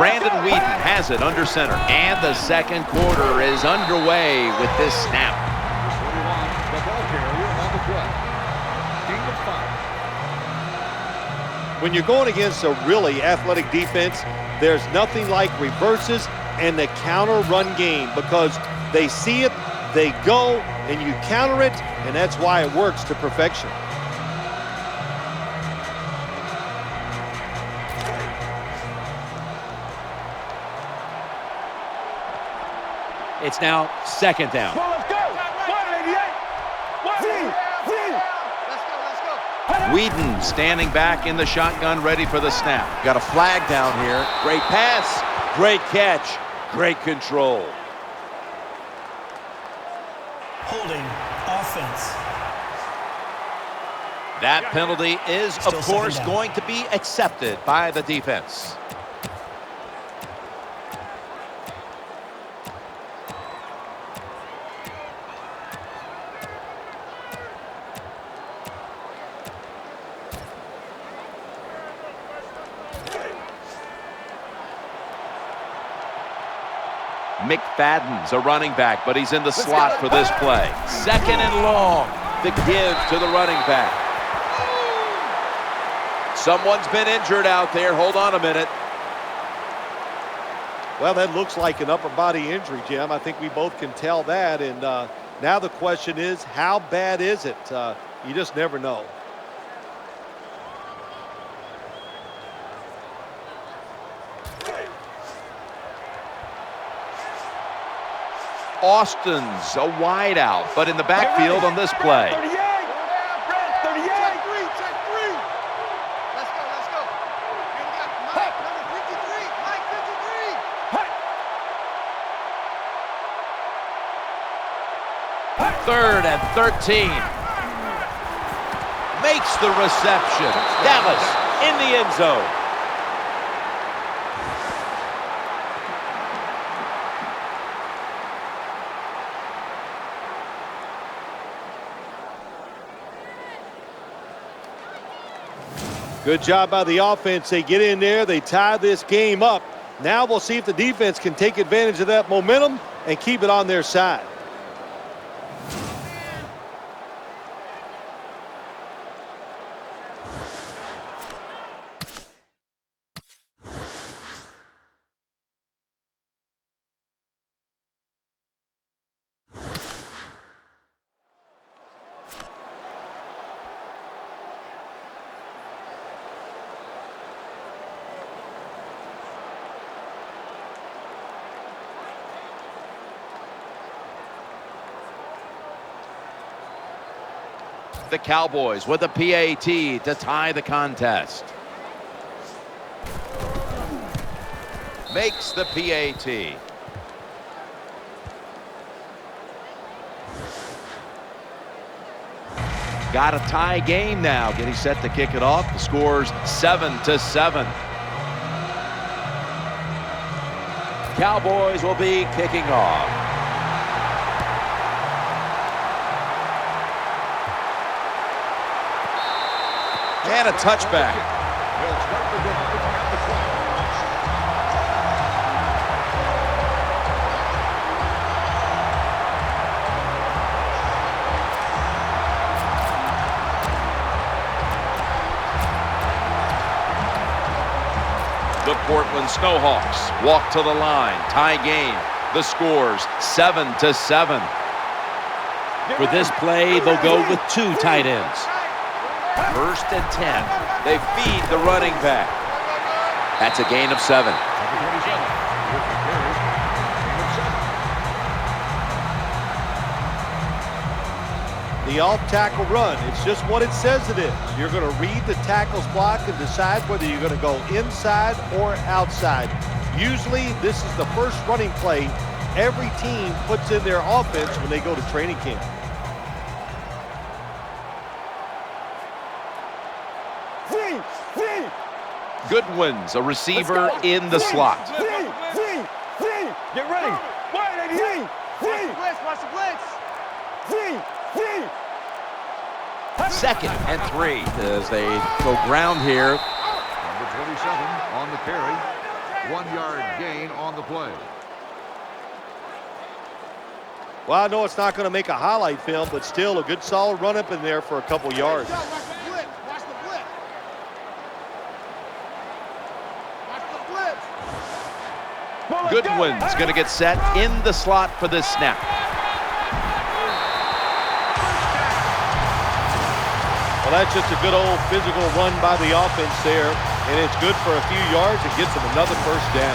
Brandon Whedon has it under center. And the second quarter is underway with this snap. The ball carrier on the play. Gain of 5. When you're going against a really athletic defense, there's nothing like reverses and the counter run game, because they see it, they go, and you counter it, and that's why it works to perfection. It's now second down. Let's go. 188. Whedon standing back in the shotgun, ready for the snap. Got a flag down here. Great pass, great catch, great control. Holding offense. That penalty is, of Still course, second down. going to be accepted by the defense. McFadden's a running back, but he's in the slot for this play. Second and long. The give to the running back. Someone's been injured out there. Hold on a minute. Well, that looks like an upper body injury, Jim. I think we both can tell that. And now the question is, how bad is it? You just never know. Austin's a wide out, but in the backfield on this play. 38. 38. Check three. Let's go. Here we got Mike, number 53. Mike, 53. Third and 13. Makes the reception. Dallas in the end zone. Good job by the offense. They get in there, they tie this game up. Now we'll see if the defense can take advantage of that momentum and keep it on their side. The Cowboys with a PAT to tie the contest. Makes the PAT. Got a tie game now. Getting set to kick it off. The score's 7-7. Cowboys will be kicking off. And a touchback. They'll start the drive at the 12. The Portland Snowhawks walk to the line. Tie game. The score's 7-7. For this play, they'll go with two tight ends. First and 10. They feed the running back. That's a gain of 7. The off-tackle run, it's just what it says it is. You're going to read the tackle's block and decide whether you're going to go inside or outside. Usually, this is the first running play every team puts in their offense when they go to training camp. Goodwin's a receiver in the slot. Get ready. 188. Watch the blitz. Second and 3 as they go ground here. Number 27 on the carry. 1-yard gain on the play. Well, I know it's not going to make a highlight film, but still a good solid run up in there for a couple yards. Watch the blitz. Watch the blitz. Watch the blitz. Goodwin's going to get set in the slot for this snap. Well, that's just a good old physical run by the offense there, and it's good for a few yards. It gets them another first down.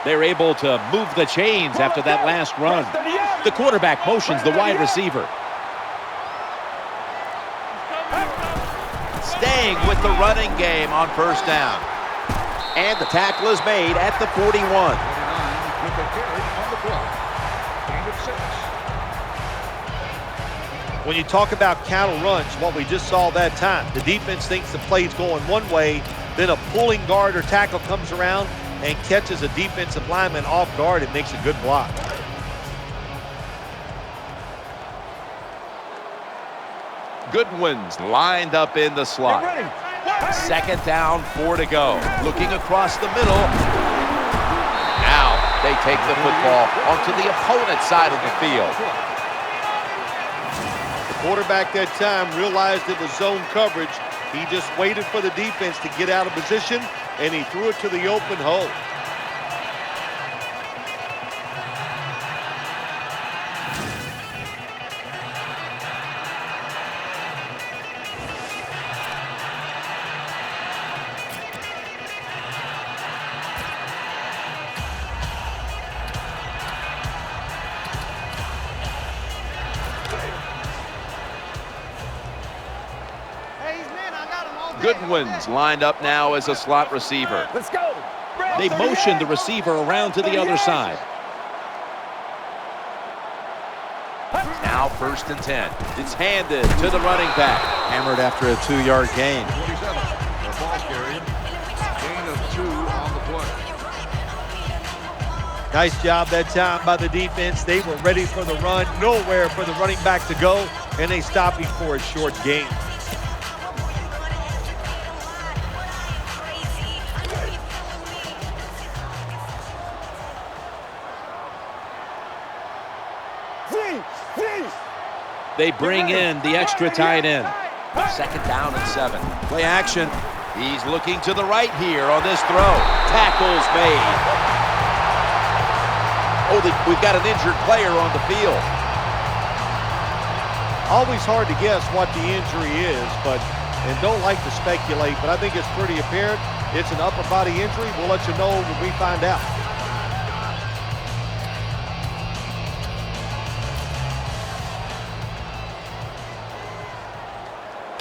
They're able to move the chains after that last run. The quarterback motions the wide receiver. Staying with the running game on first down. And the tackle is made at the 41. 29 with the carry on the clock. Gain of 6. When you talk about counter runs, what we just saw that time, the defense thinks the play's going one way, then a pulling guard or tackle comes around and catches a defensive lineman off guard and makes a good block. Goodwin's lined up in the slot. Second down, 4 to go. Looking across the middle. Now they take the football onto the opponent's side of the field. The quarterback that time realized it was zone coverage. He just waited for the defense to get out of position, and he threw it to the open hole. Goodwin's lined up now as a slot receiver. Let's go. They motion the receiver around to the other side. Now 1st and 10. It's handed to the running back. Hammered after a 2-yard gain. 27. The ball carried. Gain of 2 on the play. Nice job that time by the defense. They were ready for the run. Nowhere for the running back to go, and they stopped him for a short gain. They bring in the extra tight end. 2nd down and 7. Play action. He's looking to the right here on this throw. Tackle's made. Oh, we've got an injured player on the field. Always hard to guess what the injury is, and don't like to speculate, but I think it's pretty apparent. It's an upper body injury. We'll let you know when we find out.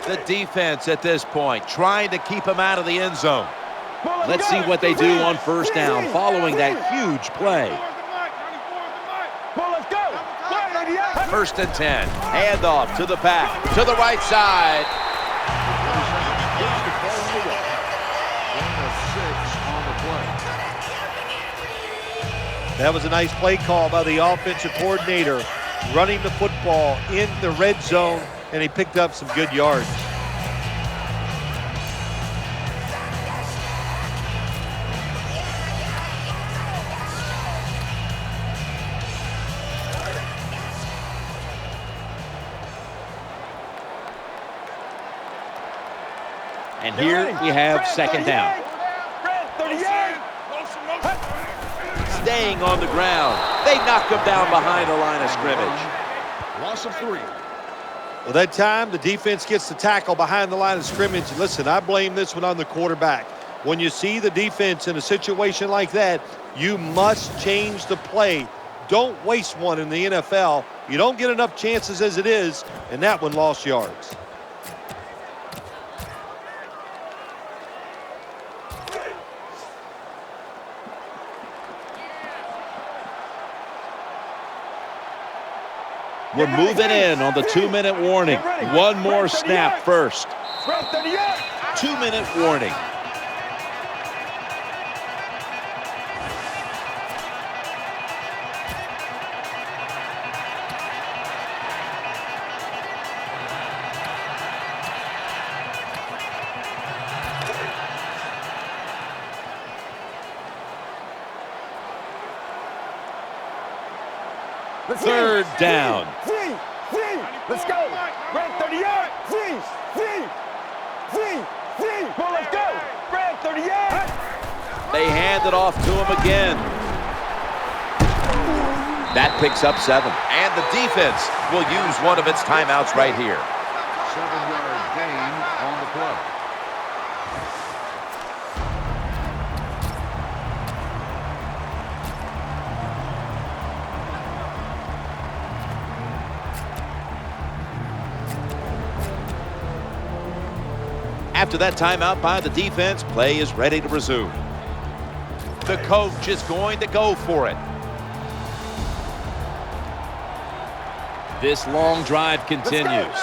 The defense at this point trying to keep him out of the end zone. Let's see what they do on 1st down following that huge play. 1st and 10. Handoff to the back, to the right side. Gain of 6 on the play. That was a nice play call by the offensive coordinator, running the football in the red zone, and he picked up some good yards. And here we have 2nd down. Staying on the ground. They knock him down behind the line of scrimmage. Loss of 3. Well, that time, the defense gets the tackle behind the line of scrimmage. Listen, I blame this one on the quarterback. When you see the defense in a situation like that, you must change the play. Don't waste one in the NFL. You don't get enough chances as it is, and that one lost yards. We're moving in on the 2-minute warning. One more snap first. 2-minute warning. Third down. Let's go. Red 38. Well, let's go. Red 38. They hand it off to him again. That picks up 7. And the defense will use one of its timeouts right here. 7-yard gain on the play. After that timeout by the defense, play is ready to resume. The coach is going to go for it. This long drive continues.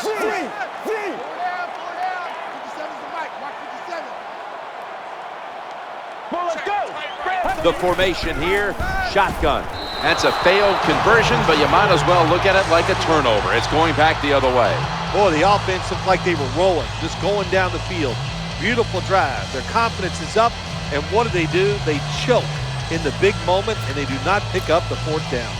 The formation here, shotgun. That's a failed conversion, but you might as well look at it like a turnover. It's going back the other way. Boy, the offense looked like they were rolling, just going down the field. Beautiful drive. Their confidence is up, and what do? They choke in the big moment, and they do not pick up the 4th down.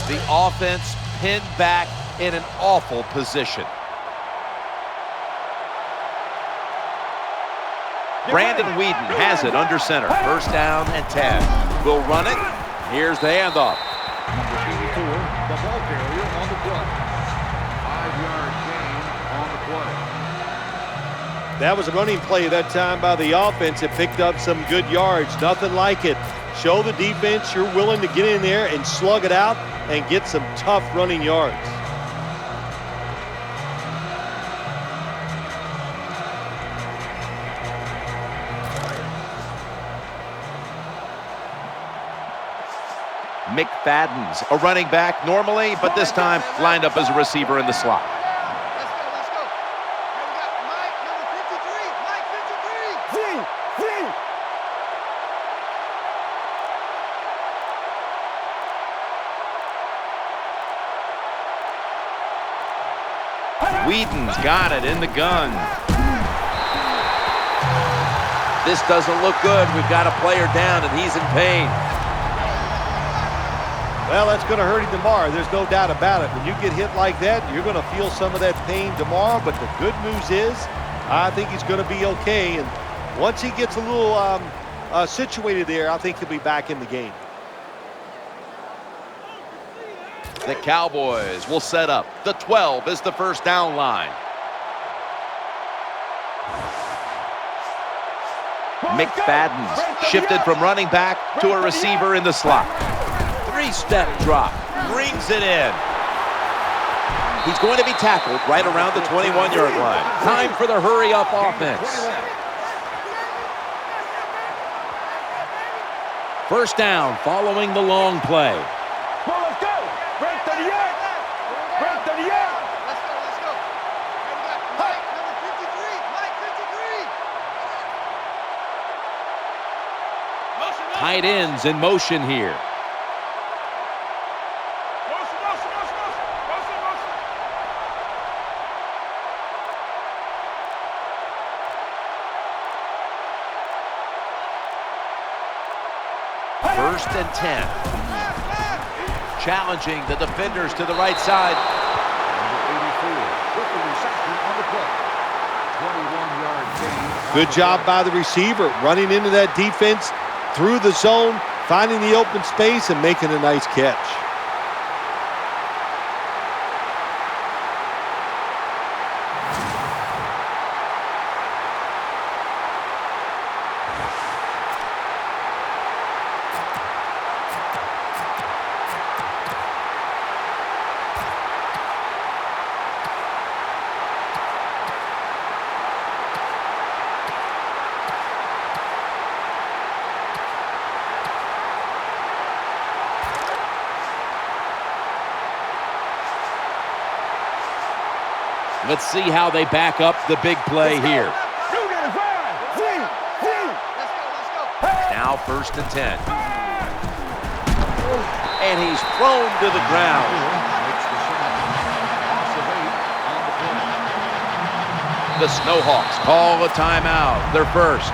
The offense pinned back in an awful position. Brandon Whedon has it under center. First down and 10. We'll run it. Here's the handoff. Number 84, the ball carrier on the play. 5-yard gain on the play. That was a running play that time by the offense. It picked up some good yards. Nothing like it. Show the defense you're willing to get in there and slug it out and get some tough running yards. McFadden's a running back normally, but this time lined up as a receiver in the slot. Let's go. Here we got Mike, number 53. Mike 53. Whedon's got it in the gun. This doesn't look good. We've got a player down, and he's in pain. Well, that's going to hurt him tomorrow. There's no doubt about it. When you get hit like that, you're going to feel some of that pain tomorrow. But the good news is, I think he's going to be okay. And once he gets a little situated there, I think he'll be back in the game. The Cowboys will set up. The 12 is the first down line. McFadden's shifted from running back to a receiver in the slot. 3-step drop, brings it in. He's going to be tackled right around the 21-yard line. Time for the hurry-up offense. First down following the long play. Well, let's go. Red 38. Red 38. Let's go. Here we got Mike, number 53. Mike 53. Tight ends in motion here. First and 10. Challenging the defenders to the right side. Number 84, with the reception on the play. 21-yard gain. Good job by the receiver, running into that defense through the zone, finding the open space and making a nice catch. Let's see how they back up the big play here. Now 1st and 10. And he's thrown to the ground. The Snowhawks call a timeout. Their first.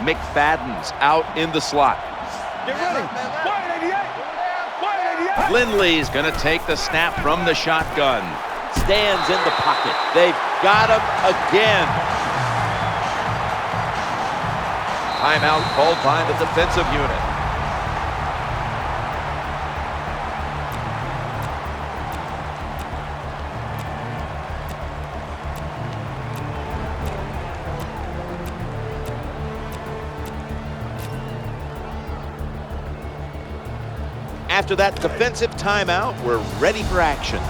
McFadden's out in the slot. Get ready. Lindley's going to take the snap from the shotgun. Stands in the pocket. They've got him again. Timeout called by the defensive unit. After that defensive timeout, we're ready for action.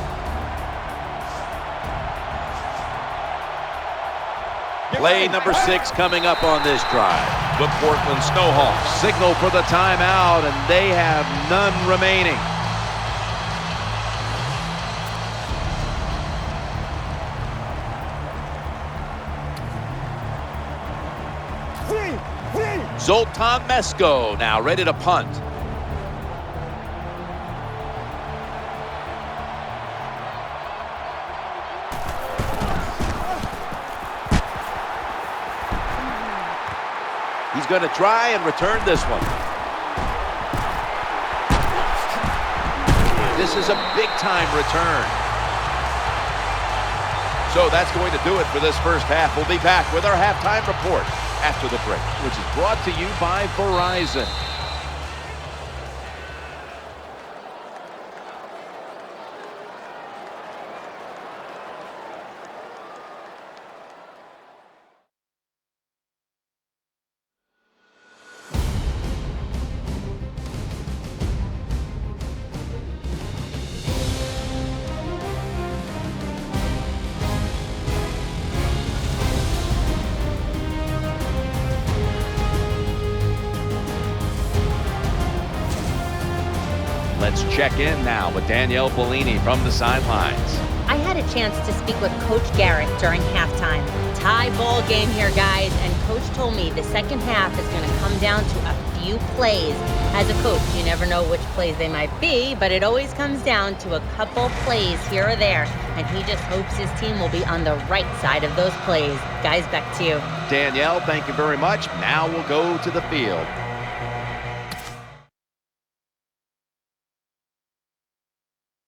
Play number 6 coming up on this drive. The Portland Snowhawks signal for the timeout, and they have none remaining. Zoltan Mesko now ready to punt. He's going to try and return this one. This is a big-time return. So that's going to do it for this first half. We'll be back with our halftime report after the break, which is brought to you by Verizon. Let's check in now with Danielle Bellini from the sidelines. I had a chance to speak with Coach Garrett during halftime. Tie ball game here, guys, and Coach told me the second half is going to come down to a few plays. As a coach, you never know which plays they might be, but it always comes down to a couple plays here or there, and he just hopes his team will be on the right side of those plays. Guys, back to you. Danielle, thank you very much. Now we'll go to the field.